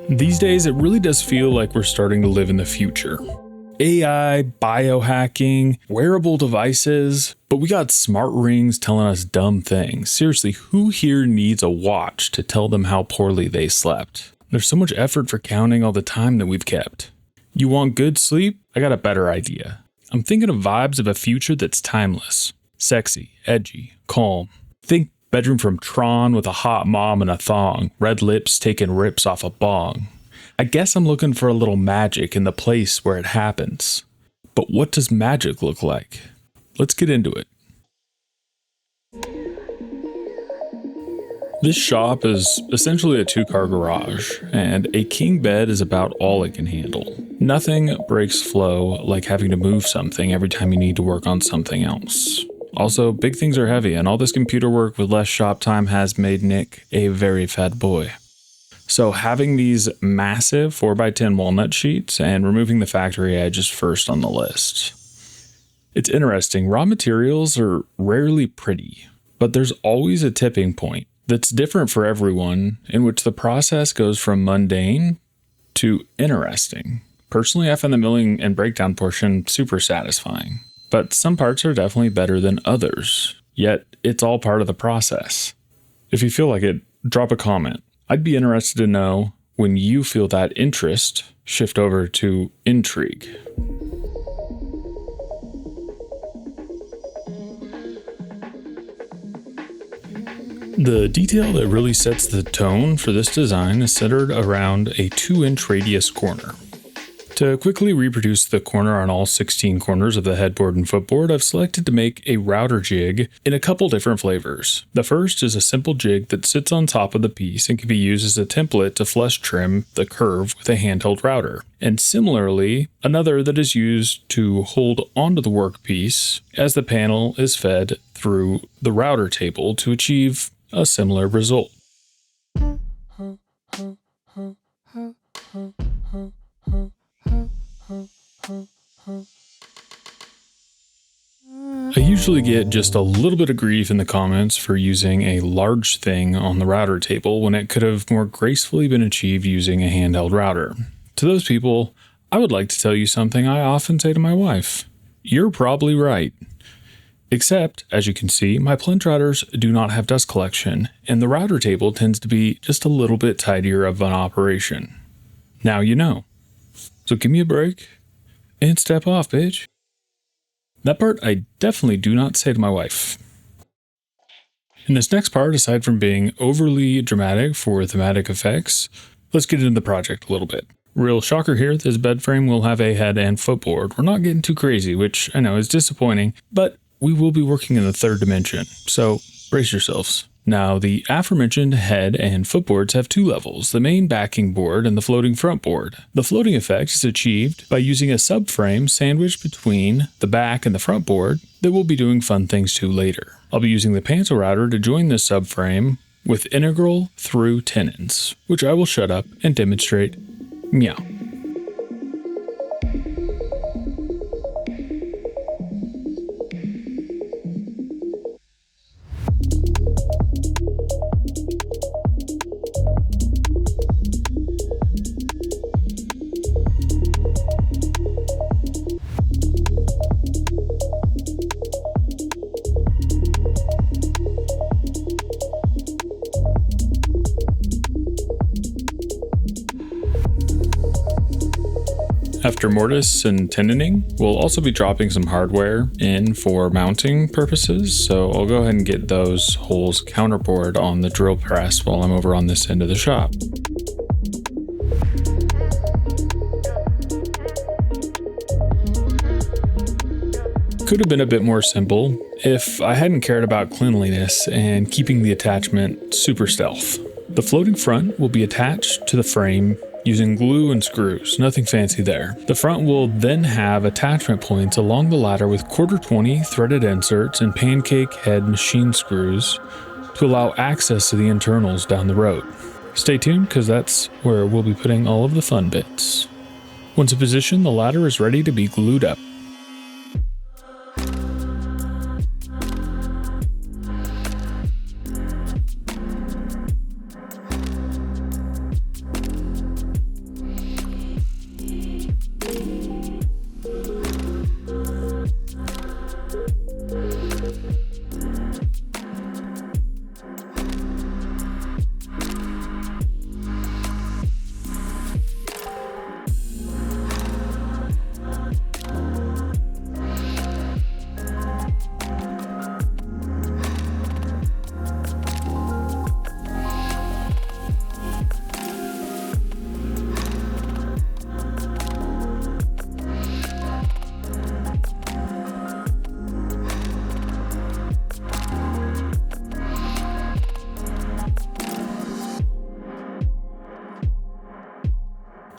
These days, it really does feel like we're starting to live in the future. AI, biohacking, wearable devices, but we got smart rings telling us dumb things. Seriously, who here needs a watch to tell them how poorly they slept? There's so much effort for counting all the time that we've kept. You want good sleep? I got a better idea. I'm thinking of vibes of a future that's timeless. Sexy, edgy, calm. Think bedroom from Tron with a hot mom and a thong, red lips taking rips off a bong. I guess I'm looking for a little magic in the place where it happens. But what does magic look like? Let's get into it. This shop is essentially a 2-car garage, and a king bed is about all it can handle. Nothing breaks flow like having to move something every time you need to work on something else. Also, big things are heavy, and all this computer work with less shop time has made Nick a very fat boy. So having these massive 4x10 walnut sheets and removing the factory edge is first on the list. It's interesting, raw materials are rarely pretty, but there's always a tipping point that's different for everyone, in which the process goes from mundane to interesting. Personally, I find the milling and breakdown portion super satisfying, but some parts are definitely better than others, yet it's all part of the process. If you feel like it, drop a comment. I'd be interested to know when you feel that interest shift over to intrigue. The detail that really sets the tone for this design is centered around a 2-inch radius corner. To quickly reproduce the corner on all 16 corners of the headboard and footboard, I've selected to make a router jig in a couple different flavors. The first is a simple jig that sits on top of the piece and can be used as a template to flush trim the curve with a handheld router. And similarly, another that is used to hold onto the workpiece as the panel is fed through the router table to achieve a similar result. I usually get just a little bit of grief in the comments for using a large thing on the router table when it could have more gracefully been achieved using a handheld router. To those people, I would like to tell you something I often say to my wife. You're probably right. Except, as you can see, my plinth routers do not have dust collection, and the router table tends to be just a little bit tidier of an operation. Now you know. So give me a break and step off, bitch. That part I definitely do not say to my wife. In this next part, aside from being overly dramatic for thematic effects, let's get into the project a little bit. Real shocker here, this bed frame will have a head and footboard. We're not getting too crazy, which I know is disappointing, but we will be working in the 3rd dimension, so brace yourselves. Now, the aforementioned head and footboards have 2 levels, the main backing board and the floating front board. The floating effect is achieved by using a subframe sandwiched between the back and the front board that we'll be doing fun things to later. I'll be using the pencil router to join this subframe with integral through tenons, which I will shut up and demonstrate. Meow. After mortise and tenoning, we'll also be dropping some hardware in for mounting purposes, so I'll go ahead and get those holes counterbored on the drill press while I'm over on this end of the shop. Could have been a bit more simple if I hadn't cared about cleanliness and keeping the attachment super stealth. The floating front will be attached to the frame using glue and screws, nothing fancy there. The front will then have attachment points along the ladder with 1/4-20 threaded inserts and pancake head machine screws to allow access to the internals down the road. Stay tuned, because that's where we'll be putting all of the fun bits. Once in position, the ladder is ready to be glued up.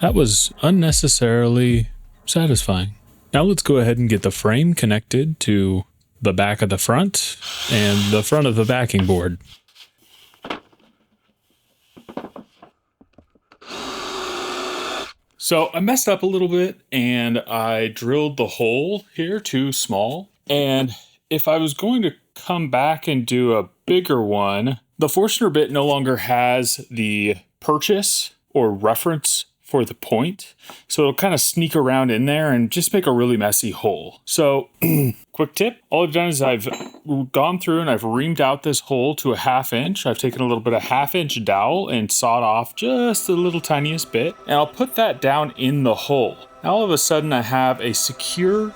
That was unnecessarily satisfying. Now let's go ahead and get the frame connected to the back of the front and the front of the backing board. So I messed up a little bit and I drilled the hole here too small. And if I was going to come back and do a bigger one, the Forstner bit no longer has the purchase or reference for the point. So it'll kind of sneak around in there and just make a really messy hole. So quick tip, all I've done is I've gone through and I've reamed out this hole to a 1/2 inch. I've taken a little bit of 1/2 inch dowel and sawed off just the little tiniest bit. And I'll put that down in the hole. Now all of a sudden I have a secure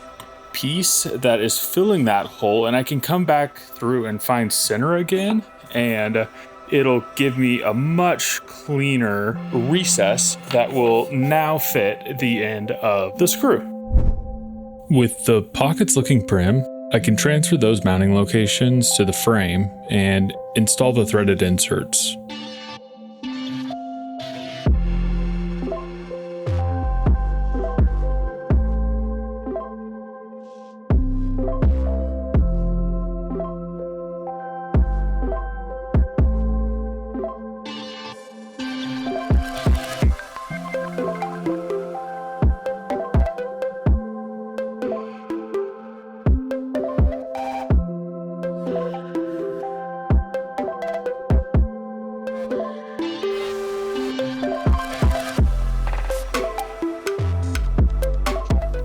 piece that is filling that hole, and I can come back through and find center again, and it'll give me a much cleaner recess that will now fit the end of the screw. With the pockets looking prim, I can transfer those mounting locations to the frame and install the threaded inserts.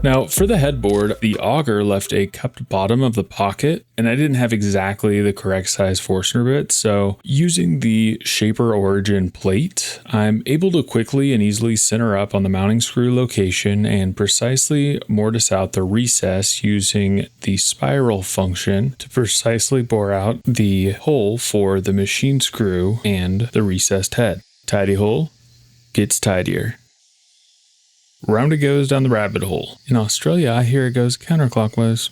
Now, for the headboard, the auger left a cupped bottom of the pocket, and I didn't have exactly the correct size Forstner bit, so using the Shaper Origin plate, I'm able to quickly and easily center up on the mounting screw location and precisely mortise out the recess using the spiral function to precisely bore out the hole for the machine screw and the recessed head. Tidy hole gets tidier. Round it goes down the rabbit hole. In Australia, I hear it goes counterclockwise.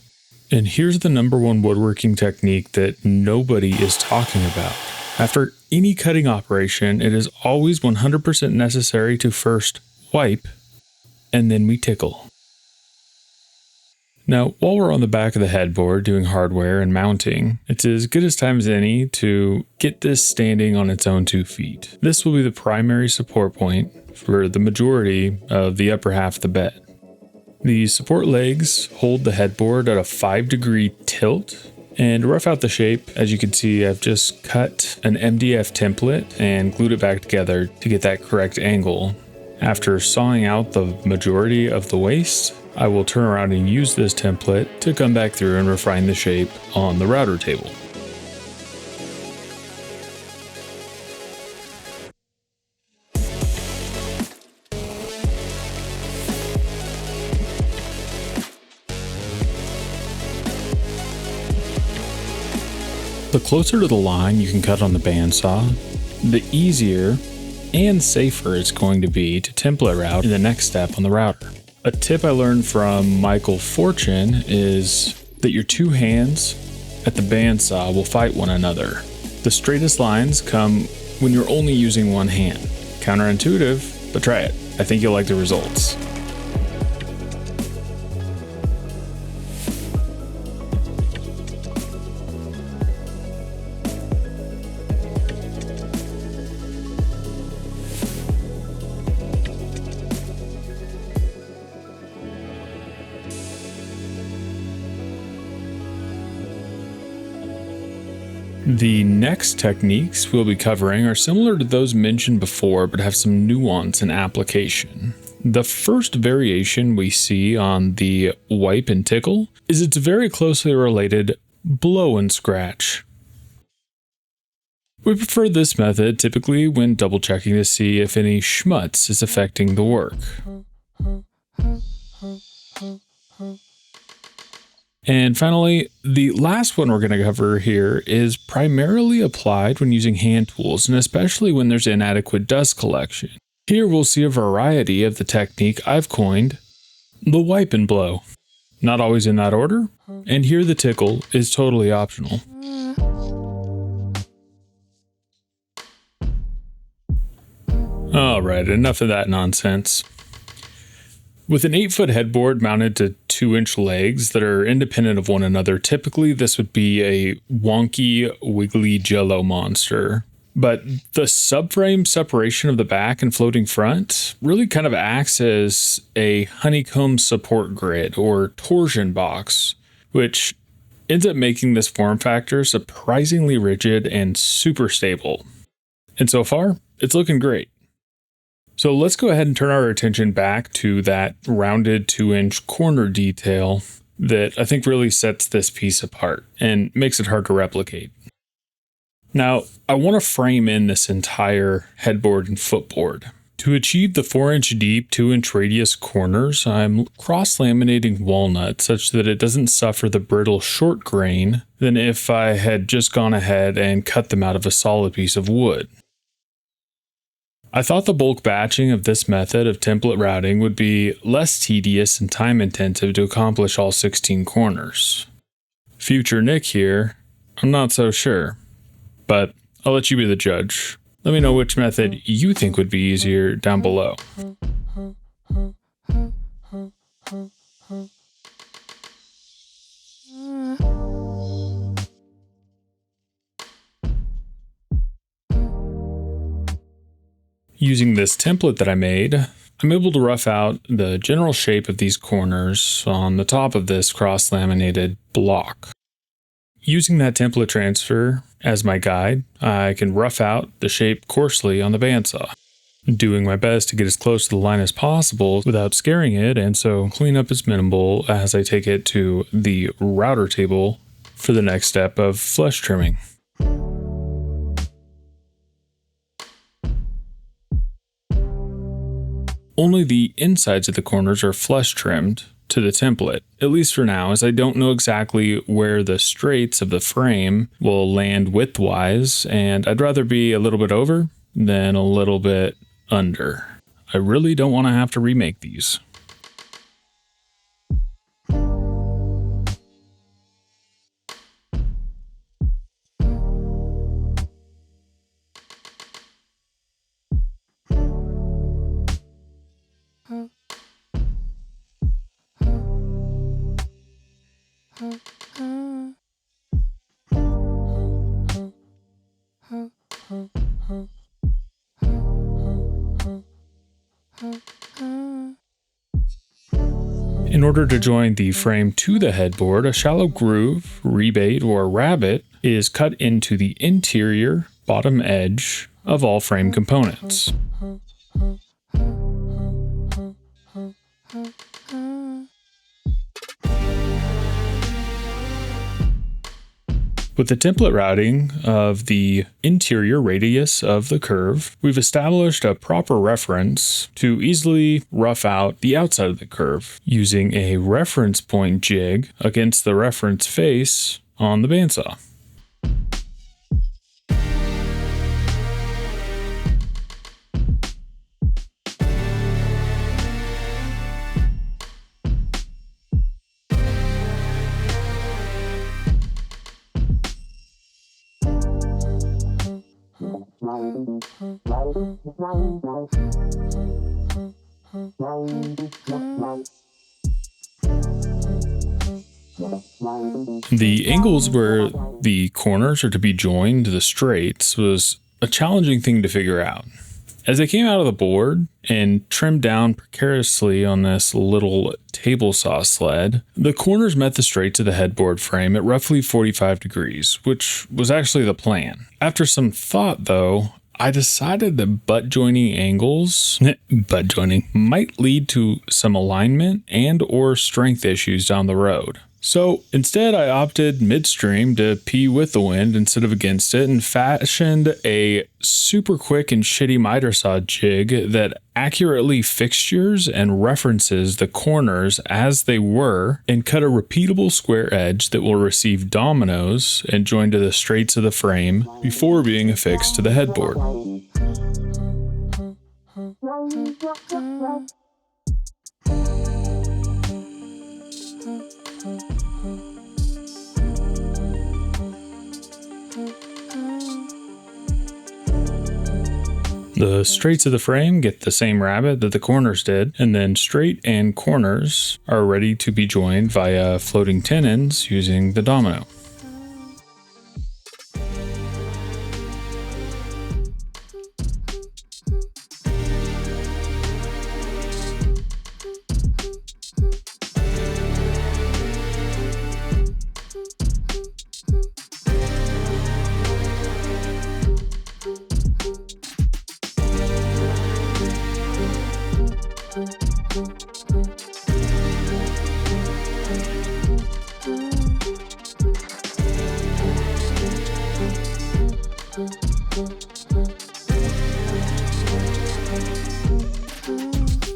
And here's the #1 woodworking technique that nobody is talking about. After any cutting operation, it is always 100% necessary to first wipe, and then we tickle. Now, while we're on the back of the headboard doing hardware and mounting, it's as good a time as any to get this standing on its own 2 feet. This will be the primary support point for the majority of the upper half of the bed. The support legs hold the headboard at a 5-degree tilt, and to rough out the shape, as you can see, I've just cut an MDF template and glued it back together to get that correct angle. After sawing out the majority of the waist, I will turn around and use this template to come back through and refine the shape on the router table. The closer to the line you can cut on the bandsaw, the easier and safer it's going to be to template route in the next step on the router. A tip I learned from Michael Fortune is that your 2 hands at the bandsaw will fight one another. The straightest lines come when you're only using one hand. Counterintuitive, but try it. I think you'll like the results. The next techniques we'll be covering are similar to those mentioned before, but have some nuance and application. The first variation we see on the wipe and tickle is its very closely related blow and scratch. We prefer this method typically when double checking to see if any schmutz is affecting the work. And finally, the last one we're going to cover here is primarily applied when using hand tools, and especially when there's inadequate dust collection. Here we'll see a variety of the technique I've coined, the wipe and blow. Not always in that order, and here the tickle is totally optional. Alright, enough of that nonsense. With an 8-foot headboard mounted to 2-inch legs that are independent of one another, typically this would be a wonky, wiggly jello monster. But the subframe separation of the back and floating front really kind of acts as a honeycomb support grid or torsion box, which ends up making this form factor surprisingly rigid and super stable. And so far, it's looking great. So let's go ahead and turn our attention back to that rounded 2-inch corner detail that I think really sets this piece apart and makes it hard to replicate. Now, I want to frame in this entire headboard and footboard. To achieve the 4-inch deep, 2-inch radius corners, I'm cross-laminating walnut such that it doesn't suffer the brittle short grain than if I had just gone ahead and cut them out of a solid piece of wood. I thought the bulk batching of this method of template routing would be less tedious and time-intensive to accomplish all 16 corners. Future Nick here, I'm not so sure, but I'll let you be the judge. Let me know which method you think would be easier down below. Using this template that I made, I'm able to rough out the general shape of these corners on the top of this cross-laminated block. Using that template transfer as my guide, I can rough out the shape coarsely on the bandsaw, doing my best to get as close to the line as possible without scaring it, and so cleanup is minimal as I take it to the router table for the next step of flesh trimming. Only the insides of the corners are flush trimmed to the template, at least for now, as I don't know exactly where the straights of the frame will land width-wise, and I'd rather be a little bit over than a little bit under. I really don't want to have to remake these. In order to join the frame to the headboard, a shallow groove, rebate, or rabbet is cut into the interior bottom edge of all frame components. With the template routing of the interior radius of the curve, we've established a proper reference to easily rough out the outside of the curve using a reference point jig against the reference face on the bandsaw. The angles where the corners are to be joined to the straights was a challenging thing to figure out. As they came out of the board and trimmed down precariously on this little table saw sled, the corners met the straights of the headboard frame at roughly 45 degrees, which was actually the plan. After some thought, though, I decided that butt joining angles might lead to some alignment and or strength issues down the road. So instead I opted midstream to pee with the wind instead of against it and fashioned a super quick and shitty miter saw jig that accurately fixtures and references the corners as they were and cut a repeatable square edge that will receive dominoes and join to the straights of the frame before being affixed to the headboard. The straights of the frame get the same rabbet that the corners did, and then straight and corners are ready to be joined via floating tenons using the domino.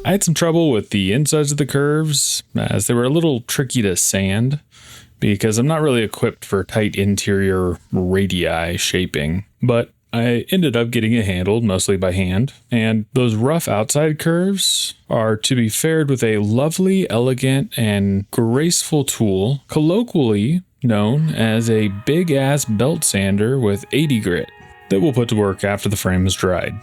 I had some trouble with the insides of the curves as they were a little tricky to sand because I'm not really equipped for tight interior radii shaping, but I ended up getting it handled mostly by hand, and those rough outside curves are to be fared with a lovely, elegant, and graceful tool colloquially known as a big-ass belt sander with 80 grit that we'll put to work after the frame is dried.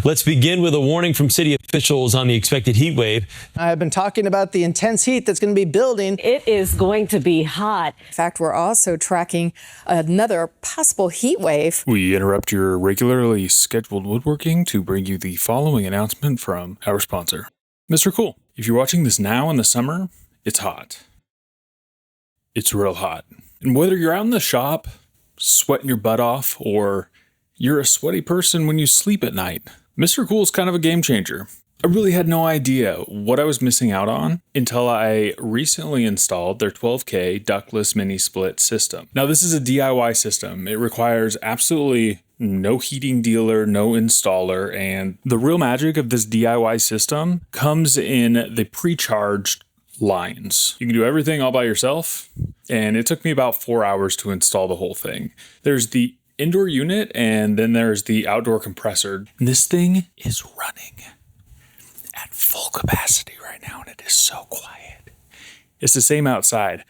Let's begin with a warning from city officials on the expected heat wave. I've been talking about the intense heat that's going to be building. It is going to be hot. In fact, we're also tracking another possible heat wave. We interrupt your regularly scheduled woodworking to bring you the following announcement from our sponsor, Mr. Cool. If you're watching this now in the summer, it's hot. It's real hot. And whether you're out in the shop, sweating your butt off, or you're a sweaty person when you sleep at night, Mr. Cool is kind of a game changer. I really had no idea what I was missing out on until I recently installed their 12K ductless mini split system. Now, this is a DIY system. It requires absolutely no heating dealer, no installer, and the real magic of this DIY system comes in the pre-charged lines. You can do everything all by yourself, and it took me about 4 hours to install the whole thing. There's the indoor unit, and then there's the outdoor compressor. And this thing is running at full capacity right now, and it is so quiet. It's the same outside.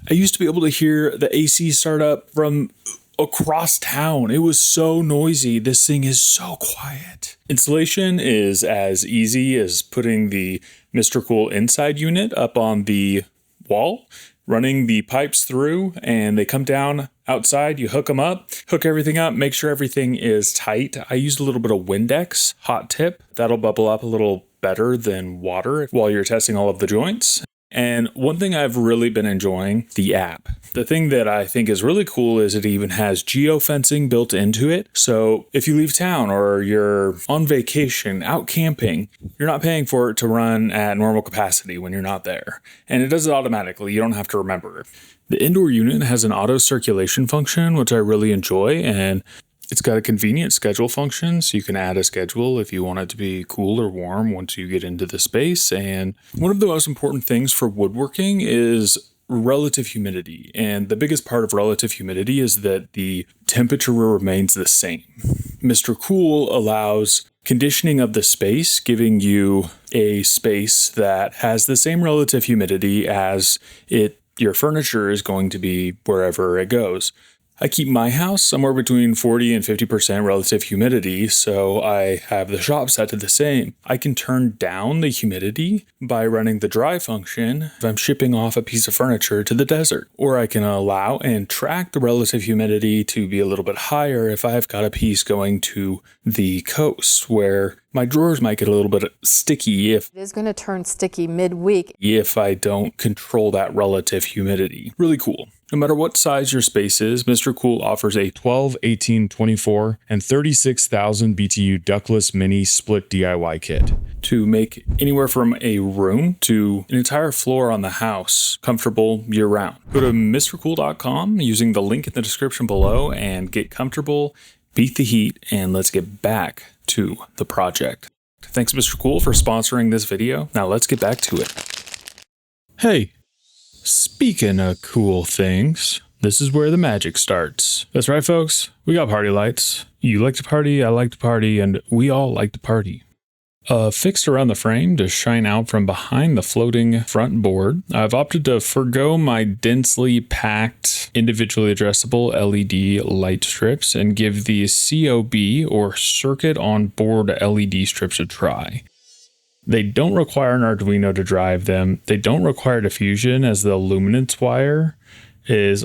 I used to be able to hear the AC start up from across town. It was so noisy. This thing is so quiet. Installation is as easy as putting the Mr. Cool inside unit up on the wall, running the pipes through, and they come down outside. You hook them up, hook everything up, make sure everything is tight. I used a little bit of Windex hot tip. That'll bubble up a little better than water while you're testing all of the joints. And one thing I've really been enjoying, the app. The thing that I think is really cool is it even has geofencing built into it. So if you leave town or you're on vacation, out camping, you're not paying for it to run at normal capacity when you're not there. And it does it automatically. You don't have to remember it. The indoor unit has an auto circulation function, which I really enjoy, and it's got a convenient schedule function, so you can add a schedule if you want it to be cool or warm once you get into the space. And one of the most important things for woodworking is relative humidity. And the biggest part of relative humidity is that the temperature remains the same. Mr. Cool allows conditioning of the space, giving you a space that has the same relative humidity as your furniture is going to be wherever it goes. I keep my house somewhere between 40 and 50% relative humidity, so I have the shop set to the same. I can turn down the humidity by running the dry function if I'm shipping off a piece of furniture to the desert. Or I can allow and track the relative humidity to be a little bit higher if I've got a piece going to the coast where My drawers might get a little bit sticky It is going to turn sticky midweek. if I don't control that relative humidity. Really cool. No matter what size your space is, Mr. Cool offers a 12, 18, 24, and 36,000 BTU ductless mini split DIY kit to make anywhere from a room to an entire floor on the house comfortable year round. Go to MrCool.com using the link in the description below and get comfortable, beat the heat, and let's get back to the project. Thanks, Mr. Cool, for sponsoring this video. Now let's get back to it. Hey, speaking of cool things, this is where the magic starts. That's right, folks. We got party lights. You like to party, I like to party, and we all like to party. Fixed around the frame to shine out from behind the floating front board, I've opted to forgo my densely packed, individually addressable LED light strips and give the COB or circuit on board LED strips a try. They don't require an Arduino to drive them. They don't require diffusion, as the luminance wire is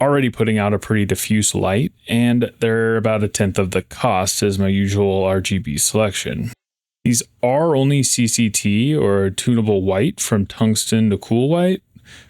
already putting out a pretty diffuse light, and they're about 1/10 of the cost as my usual RGB selection. These are only CCT or tunable white from tungsten to cool white,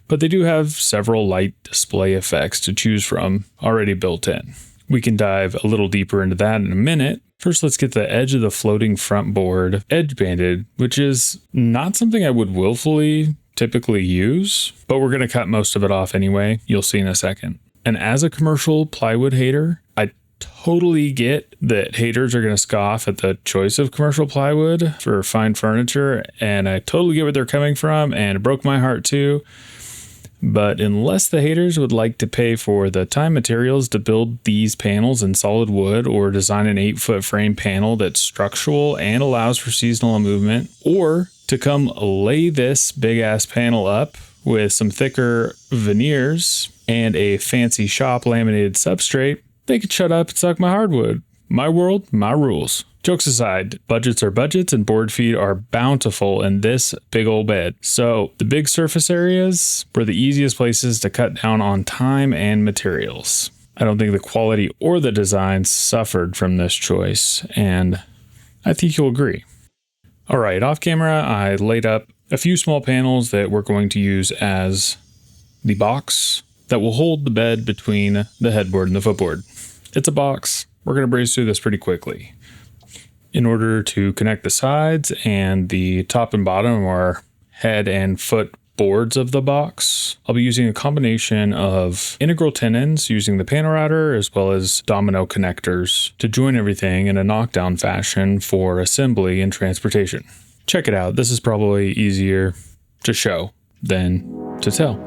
but they do have several light display effects to choose from already built in. We can dive a little deeper into that in a minute. First, let's get the edge of the floating front board edge banded, which is not something I would willfully typically use, but we're going to cut most of it off anyway. You'll see in a second. And as a commercial plywood hater, I totally get that haters are going to scoff at the choice of commercial plywood for fine furniture, and I totally get where they're coming from, and it broke my heart too. But unless the haters would like to pay for the time materials to build these panels in solid wood or design an 8-foot frame panel that's structural and allows for seasonal movement, or to come lay this big ass panel up with some thicker veneers and a fancy shop laminated substrate, they could shut up and suck my hardwood. My world, my rules. Jokes aside, budgets are budgets and board feet are bountiful in this big old bed. So the big surface areas were the easiest places to cut down on time and materials. I don't think the quality or the design suffered from this choice, and I think you'll agree. All right, off camera, I laid up a few small panels that we're going to use as the box that will hold the bed between the headboard and the footboard. It's a box. We're going to breeze through this pretty quickly. In order to connect the sides and the top and bottom or head and foot boards of the box, I'll be using a combination of integral tenons using the panel router as well as domino connectors to join everything in a knockdown fashion for assembly and transportation. Check it out. This is probably easier to show than to tell.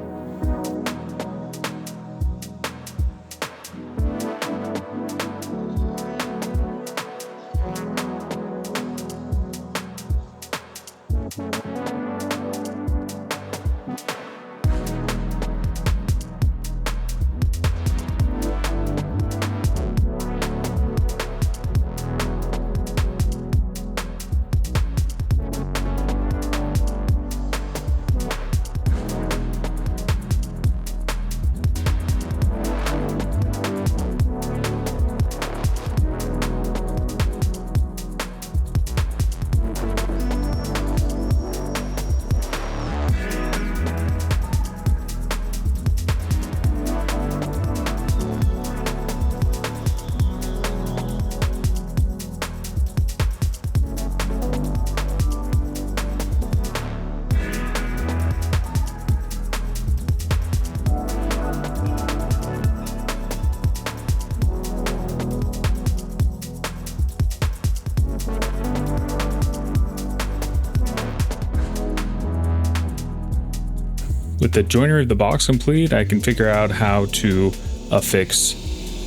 With the joinery of the box complete, I can figure out how to affix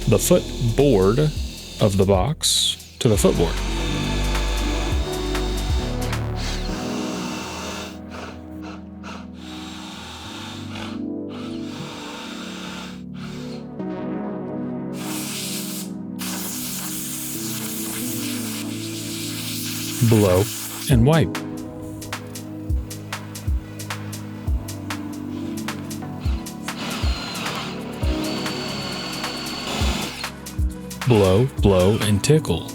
the footboard of the box to the footboard. Blow and wipe. Blow, blow, and tickle.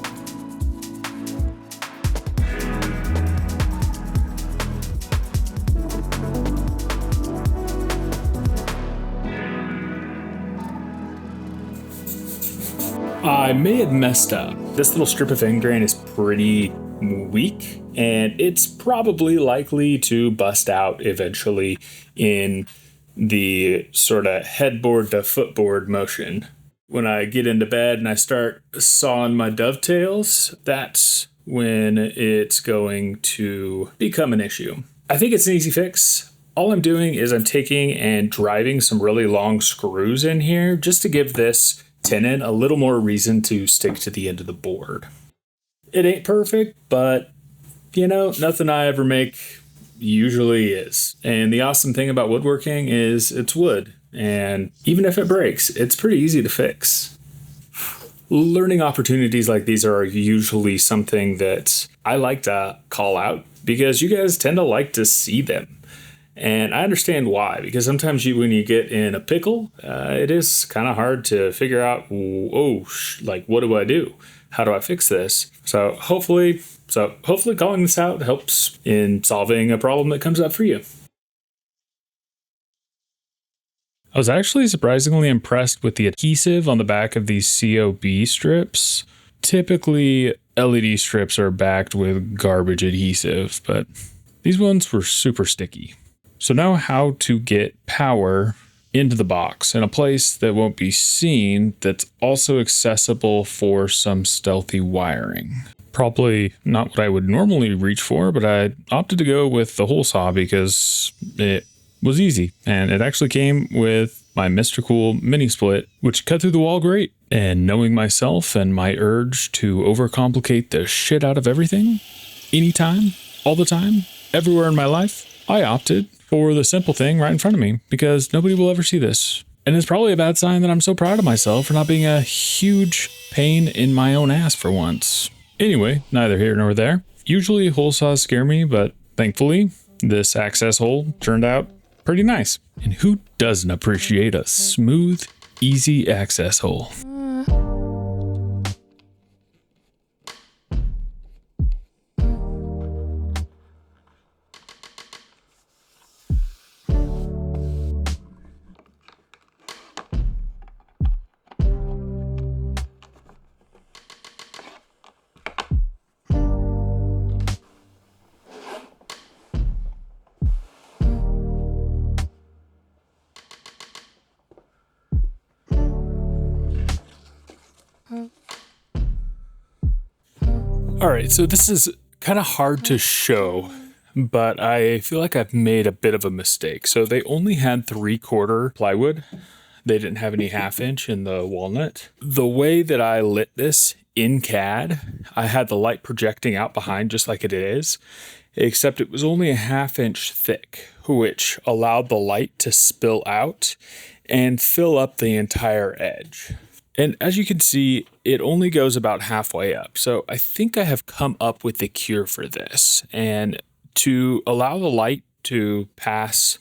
I may have messed up. This little strip of end grain is pretty weak, and it's probably likely to bust out eventually in the sort of headboard to footboard motion. When I get into bed and I start sawing my dovetails, that's when it's going to become an issue. I think it's an easy fix. All I'm doing is I'm taking and driving some really long screws in here just to give this tenon a little more reason to stick to the end of the board. It ain't perfect, but nothing I ever make usually is. And the awesome thing about woodworking is it's wood. And even if it breaks, it's pretty easy to fix. Learning opportunities like these are usually something that I like to call out because you guys tend to like to see them. And I understand why, because sometimes when you get in a pickle, it is kind of hard to figure out, what do I do? How do I fix this? So hopefully calling this out helps in solving a problem that comes up for you. I was actually surprisingly impressed with the adhesive on the back of these COB strips. Typically, LED strips are backed with garbage adhesive, but these ones were super sticky. So now how to get power into the box in a place that won't be seen that's also accessible for some stealthy wiring. Probably not what I would normally reach for, but I opted to go with the hole saw because it was easy, and it actually came with my Mr. Cool mini split, which cut through the wall great. And knowing myself and my urge to overcomplicate the shit out of everything, anytime, all the time, everywhere in my life, I opted for the simple thing right in front of me because nobody will ever see this. And it's probably a bad sign that I'm so proud of myself for not being a huge pain in my own ass for once. Anyway, neither here nor there. Usually hole saws scare me, but thankfully this access hole turned out pretty nice. And who doesn't appreciate a smooth, easy access hole? All right, so this is kind of hard to show, but I feel like I've made a bit of a mistake. So they only had 3/4 plywood. They didn't have any 1/2 inch in the walnut. The way that I lit this in CAD, I had the light projecting out behind just like it is, except it was only a 1/2 inch thick, which allowed the light to spill out and fill up the entire edge. And as you can see, it only goes about halfway up. So I think I have come up with the cure for this. And to allow the light to pass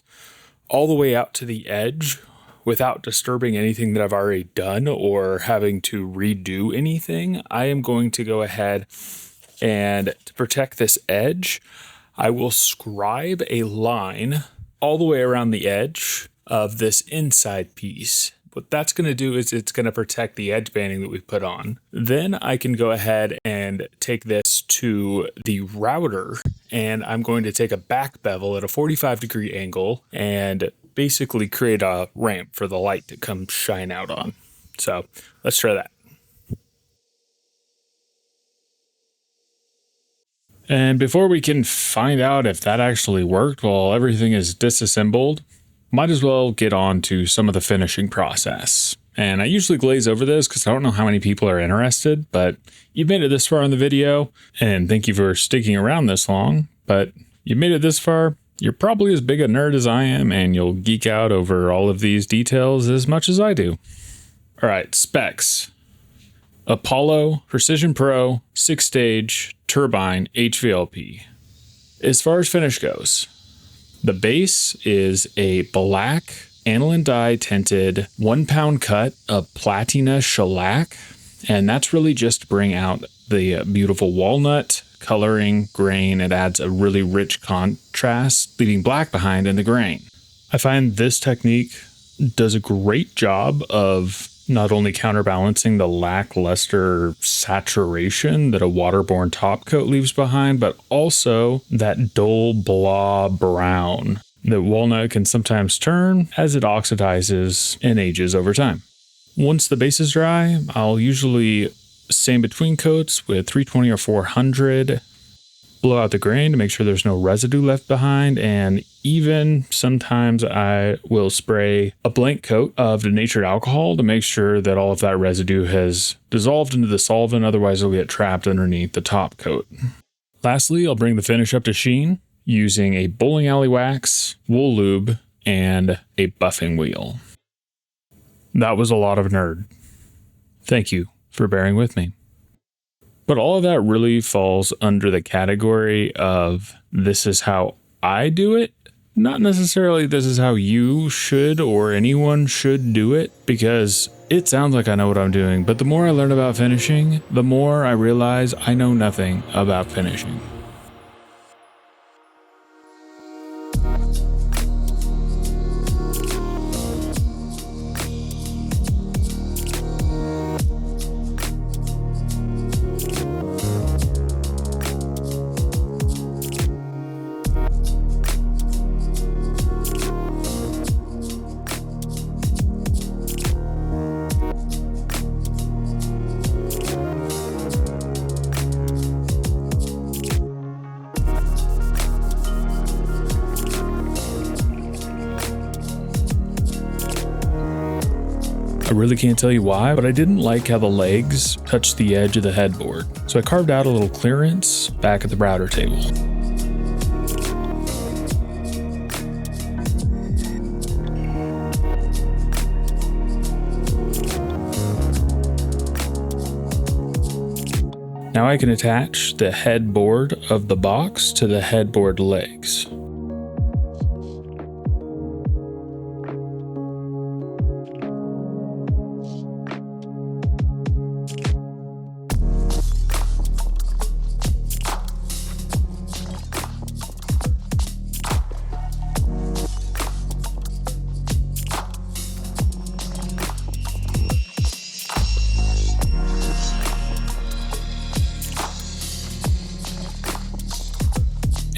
all the way out to the edge without disturbing anything that I've already done or having to redo anything, I am going to go ahead and to protect this edge, I will scribe a line all the way around the edge of this inside piece. What that's going to do is it's going to protect the edge banding that we put on. Then I can go ahead and take this to the router, and I'm going to take a back bevel at a 45-degree angle and basically create a ramp for the light to come shine out on. So let's try that. And before we can find out if that actually worked while everything is disassembled, might as well get on to some of the finishing process. And I usually glaze over this because I don't know how many people are interested, but you've made it this far in the video, and thank you for sticking around this long. But you made it this far, you're probably as big a nerd as I am, and you'll geek out over all of these details as much as I do. All right, specs. Apollo, Precision Pro, 6-stage, turbine, HVLP. As far as finish goes, the base is a black aniline dye tinted 1 pound cut of platina shellac. And that's really just to bring out the beautiful walnut coloring grain. It adds a really rich contrast, leaving black behind in the grain. I find this technique does a great job of not only counterbalancing the lackluster saturation that a waterborne top coat leaves behind, but also that dull blah brown that walnut can sometimes turn as it oxidizes and ages over time. Once the base is dry, I'll usually sand between coats with 320 or 400, blow out the grain to make sure there's no residue left behind, and even sometimes I will spray a blank coat of denatured alcohol to make sure that all of that residue has dissolved into the solvent, otherwise it'll get trapped underneath the top coat. Lastly, I'll bring the finish up to sheen using a bowling alley wax, wool lube, and a buffing wheel. That was a lot of nerd. Thank you for bearing with me. But all of that really falls under the category of this is how I do it, not necessarily this is how you should or anyone should do it, because it sounds like I know what I'm doing, but the more I learn about finishing, the more I realize I know nothing about finishing. I really can't tell you why, but I didn't like how the legs touched the edge of the headboard, so I carved out a little clearance back at the router table. Now I can attach the headboard of the box to the headboard legs.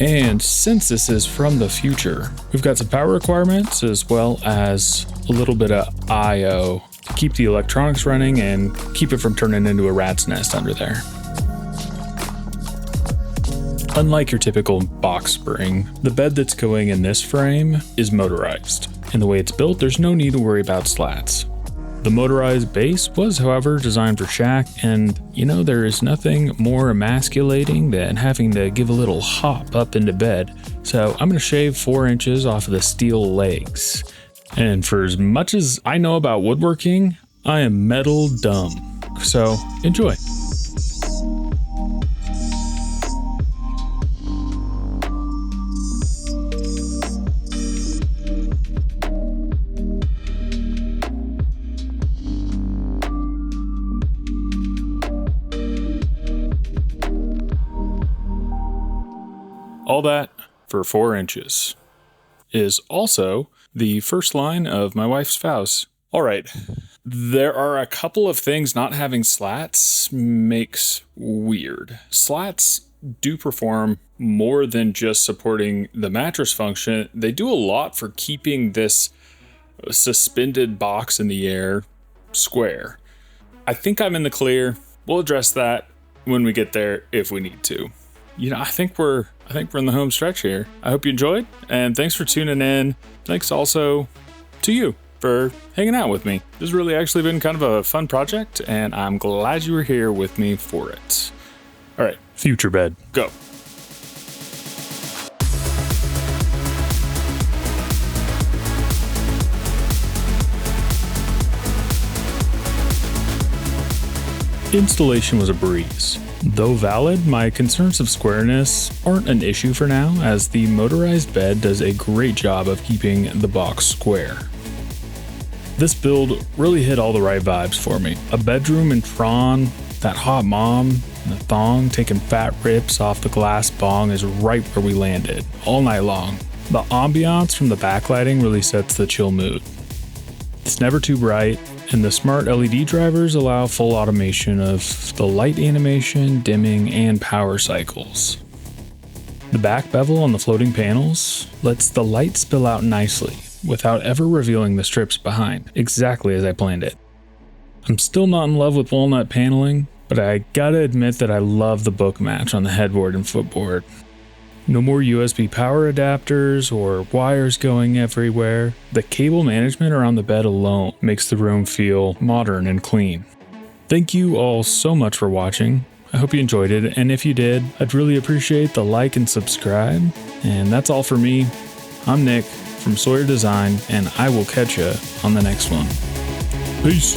And since this is from the future, we've got some power requirements as well as a little bit of I/O to keep the electronics running and keep it from turning into a rat's nest under there. Unlike your typical box spring, the bed that's going in this frame is motorized. And the way it's built, there's no need to worry about slats. The motorized base was, however, designed for shack, and there is nothing more emasculating than having to give a little hop up into bed, so I'm going to shave 4 inches off of the steel legs. And for as much as I know about woodworking, I am metal dumb, so enjoy. All that for 4 inches is also the first line of my wife's vows. All right, there are a couple of things not having slats makes weird. Slats do perform more than just supporting the mattress function. They do a lot for keeping this suspended box in the air square. I think I'm in the clear. We'll address that when we get there if we need to. I think we're in the home stretch here. I hope you enjoyed, and thanks for tuning in. Thanks also to you for hanging out with me. This has really actually been kind of a fun project, and I'm glad you were here with me for it. All right, future bed, go. Installation was a breeze. Though valid, my concerns of squareness aren't an issue for now, as the motorized bed does a great job of keeping the box square. This build really hit all the right vibes for me. A bedroom in Tron, that hot mom, and the thong taking fat rips off the glass bong is right where we landed, all night long. The ambiance from the backlighting really sets the chill mood. It's never too bright, and the smart LED drivers allow full automation of the light animation, dimming, and power cycles. The back bevel on the floating panels lets the light spill out nicely without ever revealing the strips behind, exactly as I planned it. I'm still not in love with walnut paneling, but I gotta admit that I love the book match on the headboard and footboard. No more USB power adapters or wires going everywhere. The cable management around the bed alone makes the room feel modern and clean. Thank you all so much for watching. I hope you enjoyed it, and if you did, I'd really appreciate the like and subscribe. And that's all for me. I'm Nick from Sawyer Design, and I will catch you on the next one. Peace.